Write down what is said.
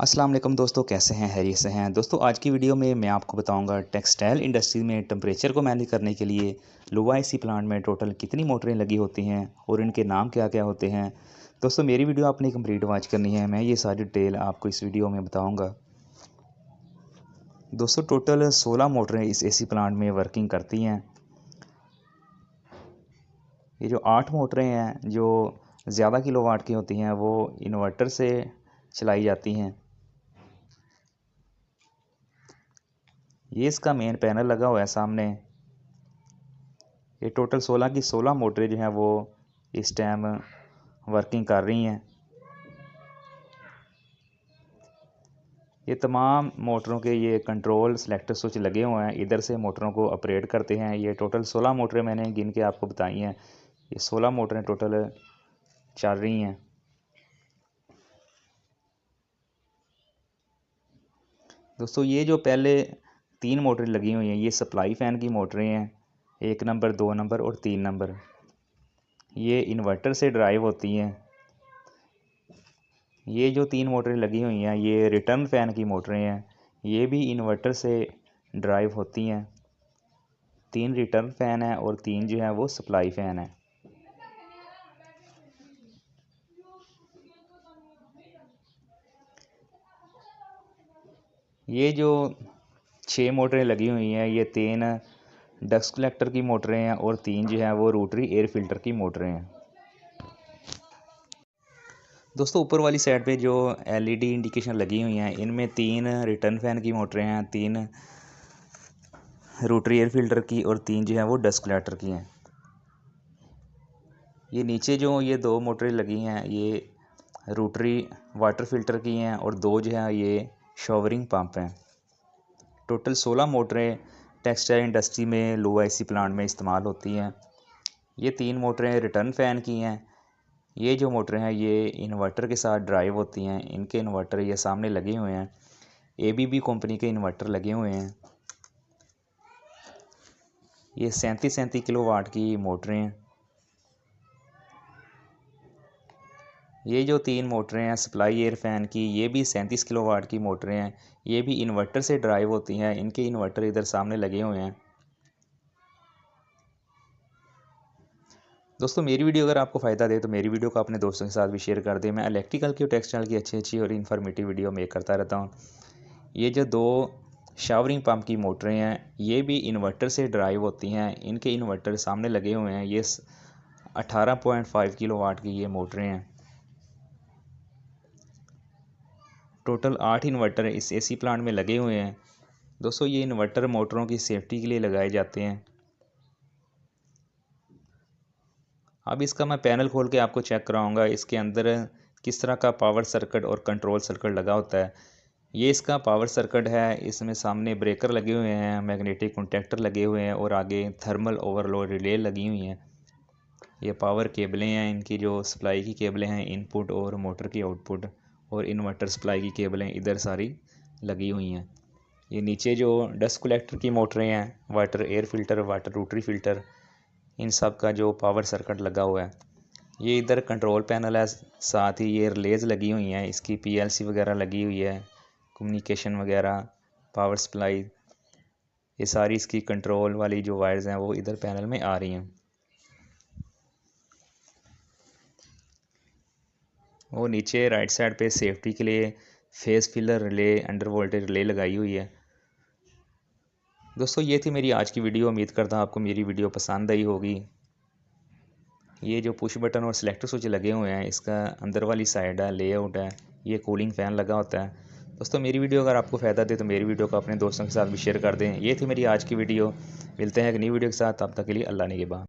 अस्सलाम वालेकुम दोस्तों, कैसे हैं? खैरियत से हैं? दोस्तों, आज की वीडियो में मैं आपको बताऊंगा टेक्सटाइल इंडस्ट्री में टेम्परेचर को मैनेज करने के लिए लोवा एसी प्लांट में टोटल कितनी मोटरें लगी होती हैं और इनके नाम क्या क्या होते हैं। दोस्तों, मेरी वीडियो आपने कंप्लीट वॉच करनी है। मैं ये सारी डिटेल आपको इस वीडियो में बताऊँगा। दोस्तों, टोटल 16 मोटरें इस एसी प्लांट में वर्किंग करती हैं। ये जो 8 मोटरें हैं जो ज़्यादा किलोवाट की होती हैं वो इन्वर्टर से चलाई जाती हैं। ये इसका मेन पैनल लगा हुआ है सामने। ये टोटल 16 की 16 मोटरें जो हैं वो इस टाइम वर्किंग कर रही हैं। ये तमाम मोटरों के ये कंट्रोल सेलेक्टर स्विच लगे हुए हैं, इधर से मोटरों को ऑपरेट करते हैं। ये टोटल 16 मोटरें मैंने गिन के आपको बताई हैं। ये 16 मोटरें टोटल चल रही हैं। दोस्तों, ये जो पहले 3 मोटरें लगी हुई हैं ये सप्लाई फ़ैन की मोटरें हैं, 1 नंबर, 2 नंबर और 3 नंबर। ये इन्वर्टर से ड्राइव होती हैं। ये जो 3 मोटरें लगी हुई हैं ये रिटर्न फ़ैन की मोटरें हैं, ये भी इन्वर्टर से ड्राइव होती हैं। 3 रिटर्न फ़ैन है और 3 जो है वो सप्लाई फ़ैन है। ये जो 6 मोटरें लगी हुई हैं ये 3 डस्ट कलेक्टर की मोटरें हैं और 3 जो है वो रोटरी एयर फिल्टर की मोटरें हैं। दोस्तों, ऊपर वाली साइड पे जो एलईडी इंडिकेशन लगी हुई हैं इनमें 3 रिटर्न फ़ैन की मोटरें हैं, 3 रोटरी एयर फिल्टर की और 3 जो है वो डस्ट कलेक्टर की हैं। ये नीचे जो ये 2 मोटरें लगी हैं ये रोटरी वाटर फिल्टर की हैं और 2 जो है ये शॉवरिंग पंप हैं। टोटल 16 मोटरें टेक्सटाइल इंडस्ट्री में लोवा एसी प्लांट में इस्तेमाल होती हैं। ये 3 मोटरें रिटर्न फ़ैन की हैं। ये जो मोटरें हैं ये इन्वर्टर के साथ ड्राइव होती हैं। इनके इन्वर्टर ये सामने लगे हुए हैं, एबीबी कंपनी के इन्वर्टर लगे हुए हैं। ये 37 किलोवाट की मोटरें हैं। ये जो 3 मोटरें हैं सप्लाई एयर फ़ैन की ये भी 37 किलोवाट की मोटरें हैं। ये भी इन्वर्टर से ड्राइव होती हैं। इनके इन्वर्टर इधर सामने लगे हुए हैं। दोस्तों, मेरी वीडियो अगर आपको फ़ायदा दे तो मेरी वीडियो को अपने दोस्तों के साथ भी शेयर कर दें। मैं इलेक्ट्रिकल की और टेक्सटाइल की अच्छी और इन्फॉर्मेटिव वीडियो मेक करता रहता हूँ। ये जो 2 शावरिंग पंप की मोटरें हैं ये भी इन्वर्टर से ड्राइव होती हैं। इनके इन्वर्टर सामने लगे हुए हैं। ये 18.5 किलोवाट की ये मोटरें हैं। टोटल 8 इन्वर्टर इस एसी प्लांट में लगे हुए हैं। दोस्तों, ये इन्वर्टर मोटरों की सेफ्टी के लिए लगाए जाते हैं। अब इसका मैं पैनल खोल के आपको चेक कराऊंगा इसके अंदर किस तरह का पावर सर्किट और कंट्रोल सर्किट लगा होता है। ये इसका पावर सर्किट है। इसमें सामने ब्रेकर लगे हुए हैं, मैग्नेटिक कॉन्टैक्टर लगे हुए हैं और आगे थर्मल ओवरलोड रिले लगी हुई हैं। ये पावर केबलें हैं, इनकी जो सप्लाई की केबलें हैं इनपुट और मोटर की आउटपुट, और इन्वर्टर सप्लाई की केबलें इधर सारी लगी हुई हैं। ये नीचे जो डस्ट कलेक्टर की मोटरें हैं, water air filter, water rotary filter, इन सब का जो पावर सर्किट लगा हुआ है। ये इधर कंट्रोल पैनल है, साथ ही ये रिलेज लगी हुई हैं, इसकी पीएलसी वगैरह लगी हुई है, कम्युनिकेशन वगैरह, पावर सप्लाई, ये सारी इसकी कंट्रोल वाली जो वायर्स हैं वो इधर पैनल में आ रही हैं। वो नीचे राइट साइड पे सेफ्टी के लिए face filler relay, under voltage relay लगाई हुई है। दोस्तों, ये थी मेरी आज की वीडियो। उम्मीद करता हूँ आपको मेरी वीडियो पसंद आई होगी। ये जो पुश बटन और सिलेक्टर स्विच लगे हुए हैं इसका अंदर वाली साइड है, लेआउट है, ये कूलिंग फ़ैन लगा होता है। दोस्तों, मेरी वीडियो अगर आपको फ़ायदा दे तो मेरी वीडियो को अपने दोस्तों के साथ भी शेयर कर दें। ये थी मेरी आज की वीडियो। मिलते हैं एक नई वीडियो के साथ, तब तक के लिए अल्लाह निगहबान।